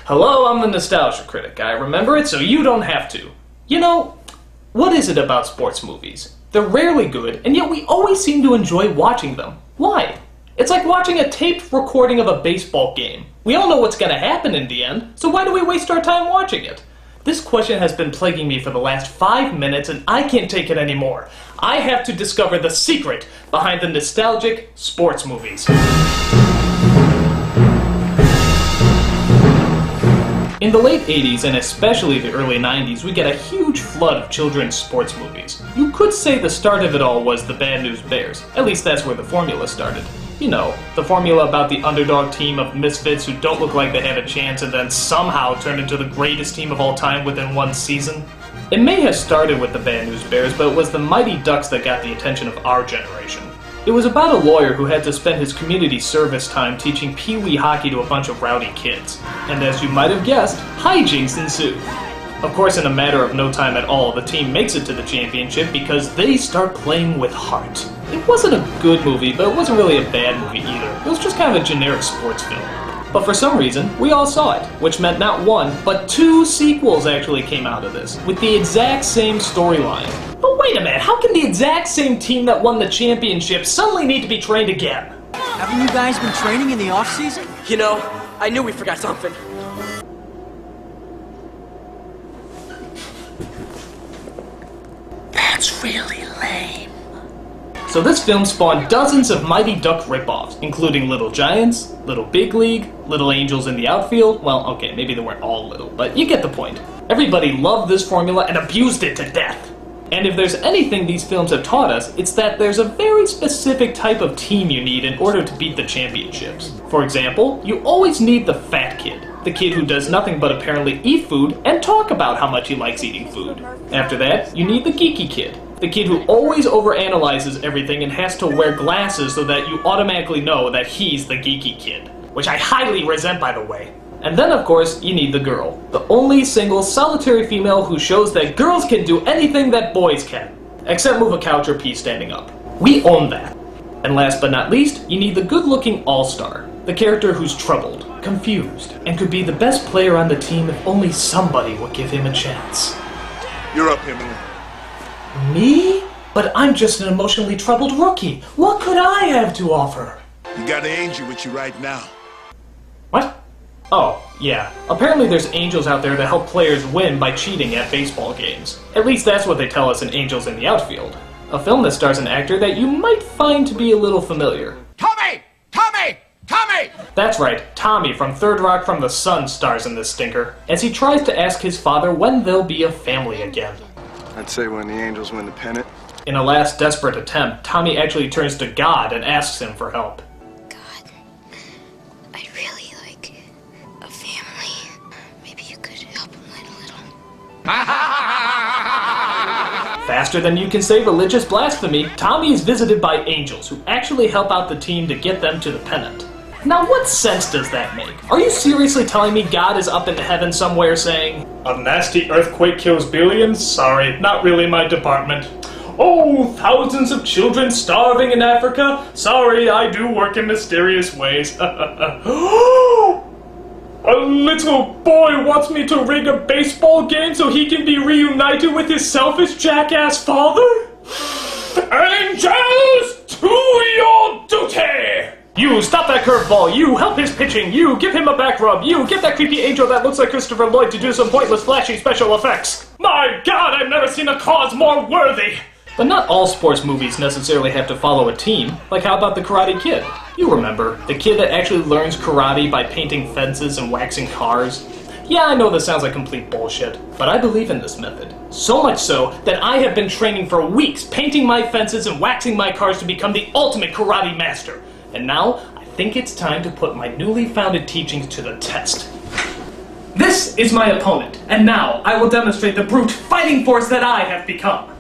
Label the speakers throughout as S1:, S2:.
S1: Hello, I'm the Nostalgia Critic. I remember it so you don't have to. You know, what is it about sports movies? They're rarely good, and yet we always seem to enjoy watching them. Why? It's like watching a taped recording of a baseball game. We all know what's going to happen in the end, so why do we waste our time watching it? This question has been plaguing me for the last 5 minutes, and I can't take it anymore. I have to discover the secret behind the nostalgic sports movies. In the late 80s and especially the early 90s, we get a huge flood of children's sports movies. You could say the start of it all was the Bad News Bears. At least that's where the formula started. You know, the formula about the underdog team of misfits who don't look like they had a chance and then somehow turned into the greatest team of all time within one season. It may have started with the Bad News Bears, but it was the Mighty Ducks that got the attention of our generation. It was about a lawyer who had to spend his community service time teaching pee-wee hockey to a bunch of rowdy kids. And as you might have guessed, hijinks ensue. Of course, in a matter of no time at all, the team makes it to the championship because they start playing with heart. It wasn't a good movie, but it wasn't really a bad movie either. It was just kind of a generic sports film. But for some reason, we all saw it, which meant not one, but 2 sequels actually came out of this, with the exact same storyline. But wait a minute, how can the exact same team that won the championship suddenly need to be trained again?
S2: Haven't you guys been training in the off-season?
S3: You know, I knew we forgot something.
S2: That's really lame.
S1: So this film spawned dozens of Mighty Duck ripoffs, including Little Giants, Little Big League, Little Angels in the Outfield. Well, okay, maybe they weren't all little, but you get the point. Everybody loved this formula and abused it to death. And if there's anything these films have taught us, it's that there's a very specific type of team you need in order to beat the championships. For example, you always need the fat kid. The kid who does nothing but apparently eat food and talk about how much he likes eating food. After that, you need the geeky kid. The kid who always overanalyzes everything and has to wear glasses so that you automatically know that he's the geeky kid. Which I highly resent, by the way. And then, of course, you need the girl. The only single, solitary female who shows that girls can do anything that boys can. Except move a couch or pee standing up. We own that. And last but not least, you need the good-looking all-star. The character who's troubled, confused, and could be the best player on the team if only somebody would give him a chance.
S4: You're up, Emily.
S1: Me? But I'm just an emotionally troubled rookie. What could I have to offer?
S4: You got an angel with you right now.
S1: What? Oh, yeah. Apparently there's angels out there that help players win by cheating at baseball games. At least that's what they tell us in Angels in the Outfield. A film that stars an actor that you might find to be a little familiar.
S4: Tommy! Tommy! Tommy!
S1: That's right, Tommy from Third Rock from the Sun stars in this stinker, as he tries to ask his father when they'll be a family again.
S5: I'd say when the Angels win the pennant.
S1: In a last desperate attempt, Tommy actually turns to God and asks him for help.
S6: God, I'd really like a family. Maybe you could help him a little.
S1: Faster than you can say religious blasphemy, Tommy is visited by angels who actually help out the team to get them to the pennant. Now what sense does that make? Are you seriously telling me God is up in heaven somewhere saying, "A nasty earthquake kills billions? Sorry, not really my department. Oh, thousands of children starving in Africa? Sorry, I do work in mysterious ways." A little boy wants me to rig a baseball game so he can be reunited with his selfish jackass father? Angels, to your duty! You, stop that curveball! You, help his pitching! You, give him a back rub! You, get that creepy angel that looks like Christopher Lloyd to do some pointless flashy special effects! My God, I've never seen a cause more worthy! But not all sports movies necessarily have to follow a team. Like how about The Karate Kid? You remember, the kid that actually learns karate by painting fences and waxing cars? Yeah, I know this sounds like complete bullshit, but I believe in this method. So much so that I have been training for weeks, painting my fences and waxing my cars to become the ultimate karate master. And now, I think it's time to put my newly founded teachings to the test. This is my opponent, and now I will demonstrate the brute fighting force that I have become.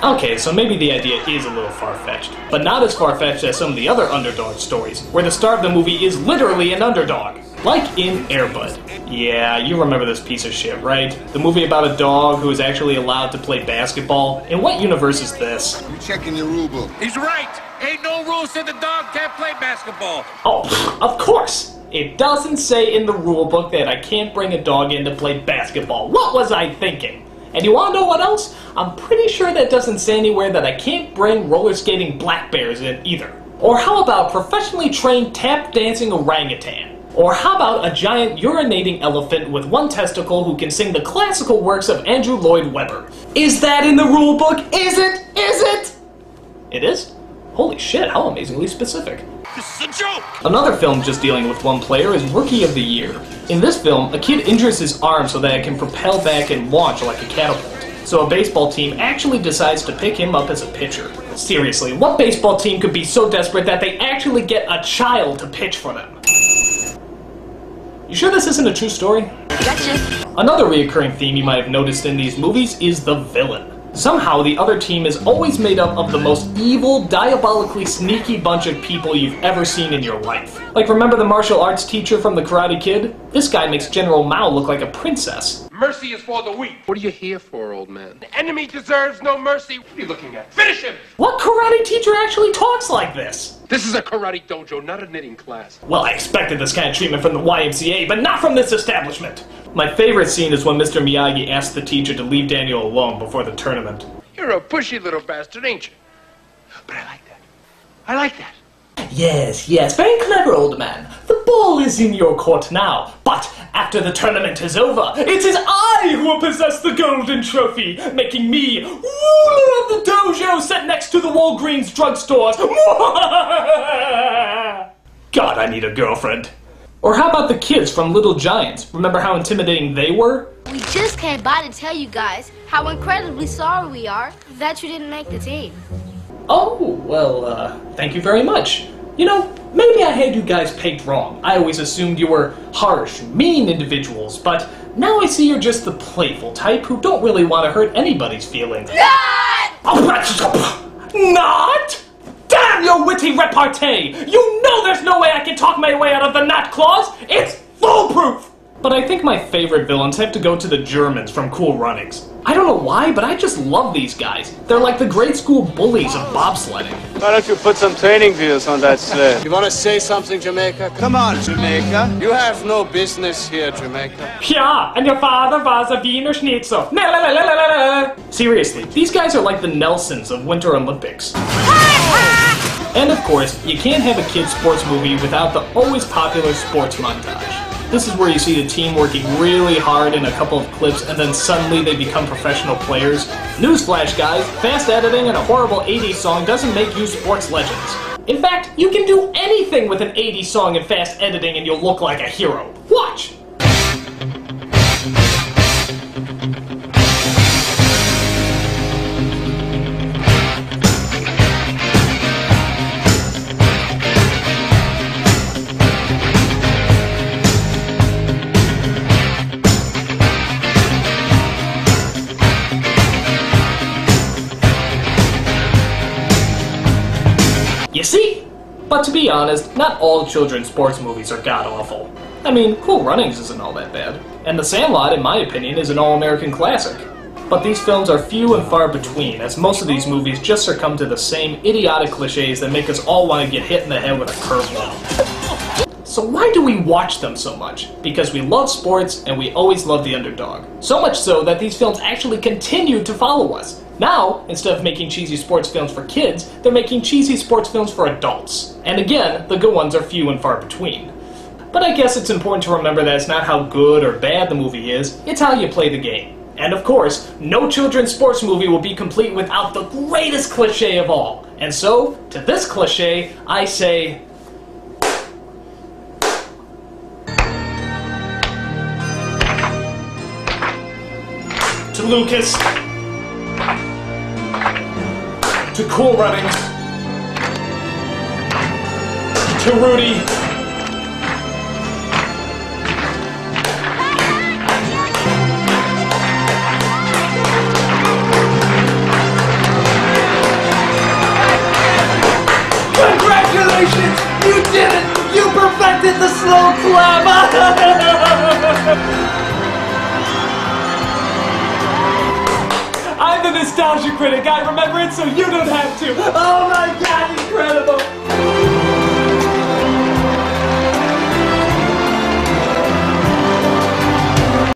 S1: Okay, so maybe the idea is a little far-fetched, but not as far-fetched as some of the other underdog stories, where the star of the movie is literally an underdog. Like in Air Bud. Yeah, you remember this piece of shit, right? The movie about a dog who is actually allowed to play basketball. In what universe is this?
S4: You checking your rule book?
S7: He's right. Ain't no rule said the dog can't play basketball.
S1: Oh, of course! It doesn't say in the rule book that I can't bring a dog in to play basketball. What was I thinking? And you wanna know what else? I'm pretty sure that doesn't say anywhere that I can't bring roller skating black bears in either. Or how about professionally trained tap dancing orangutan? Or how about a giant urinating elephant with one testicle who can sing the classical works of Andrew Lloyd Webber? Is that in the rule book? Is it? Is it? It is? Holy shit, how amazingly specific.
S7: This is a joke!
S1: Another film just dealing with one player is Rookie of the Year. In this film, a kid injures his arm so that it can propel back and launch like a catapult. So a baseball team actually decides to pick him up as a pitcher. Seriously, what baseball team could be so desperate that they actually get a child to pitch for them? You sure this isn't a true story?
S6: Gotcha.
S1: Another reoccurring theme you might have noticed in these movies is the villain. Somehow, the other team is always made up of the most evil, diabolically sneaky bunch of people you've ever seen in your life. Like, remember the martial arts teacher from The Karate Kid? This guy makes General Mao look like a princess.
S7: Mercy is for the weak.
S8: What are you here for, old man?
S7: The enemy deserves no mercy. What are you looking at? Finish him!
S1: What karate teacher actually talks like this?
S8: This is a karate dojo, not a knitting class.
S1: Well, I expected this kind of treatment from the YMCA, but not from this establishment. My favorite scene is when Mr. Miyagi asks the teacher to leave Daniel alone before the tournament.
S8: You're a pushy little bastard, ain't you? But I like that. I like that.
S1: Yes, very clever, old man. The ball is in your court now, but after the tournament is over, it is I who will possess the golden trophy, making me ruler of the dojo set next to the Walgreens drugstore. God, I need a girlfriend. Or how about the kids from Little Giants? Remember how intimidating they were?
S6: We just came by to tell you guys how incredibly sorry we are that you didn't make the team.
S1: Oh, well, thank you very much. You know, maybe I had you guys pegged wrong. I always assumed you were harsh, mean individuals, but now I see you're just the playful type who don't really want to hurt anybody's feelings. Not! Damn your witty repartee! You know there's no way I can talk my way out of the not clause! It's foolproof! But I think my favorite villains have to go to the Germans from Cool Runnings. I don't know why, but I just love these guys. They're like the grade school bullies of bobsledding.
S9: Why don't you put some training wheels on that sled?
S5: You want to say something, Jamaica? Come on, Jamaica. You have no business here, Jamaica.
S1: Yeah, and your father was a Wiener Schnitzel. Seriously, these guys are like the Nelsons of Winter Olympics. And of course, you can't have a kid's sports movie without the always popular sports montage. This is where you see the team working really hard in a couple of clips and then suddenly they become professional players. Newsflash, guys, fast editing and a horrible 80s song doesn't make you sports legends. In fact, you can do anything with an 80s song and fast editing and you'll look like a hero. Watch! You see? But to be honest, not all children's sports movies are god-awful. I mean, Cool Runnings isn't all that bad. And The Sandlot, in my opinion, is an all-American classic. But these films are few and far between, as most of these movies just succumb to the same idiotic cliches that make us all want to get hit in the head with a curveball. So why do we watch them so much? Because we love sports, and we always love the underdog. So much so that these films actually continue to follow us. Now, instead of making cheesy sports films for kids, they're making cheesy sports films for adults. And again, the good ones are few and far between. But I guess it's important to remember that it's not how good or bad the movie is, it's how you play the game. And of course, no children's sports movie will be complete without the greatest cliche of all. And so, to this cliche, I say... to Lucas... to Cool Runnings, to Rudy,
S2: Congratulations! You did it! You perfected the slow clap!
S1: nostalgia critic. I remember it so you don't have to. Oh my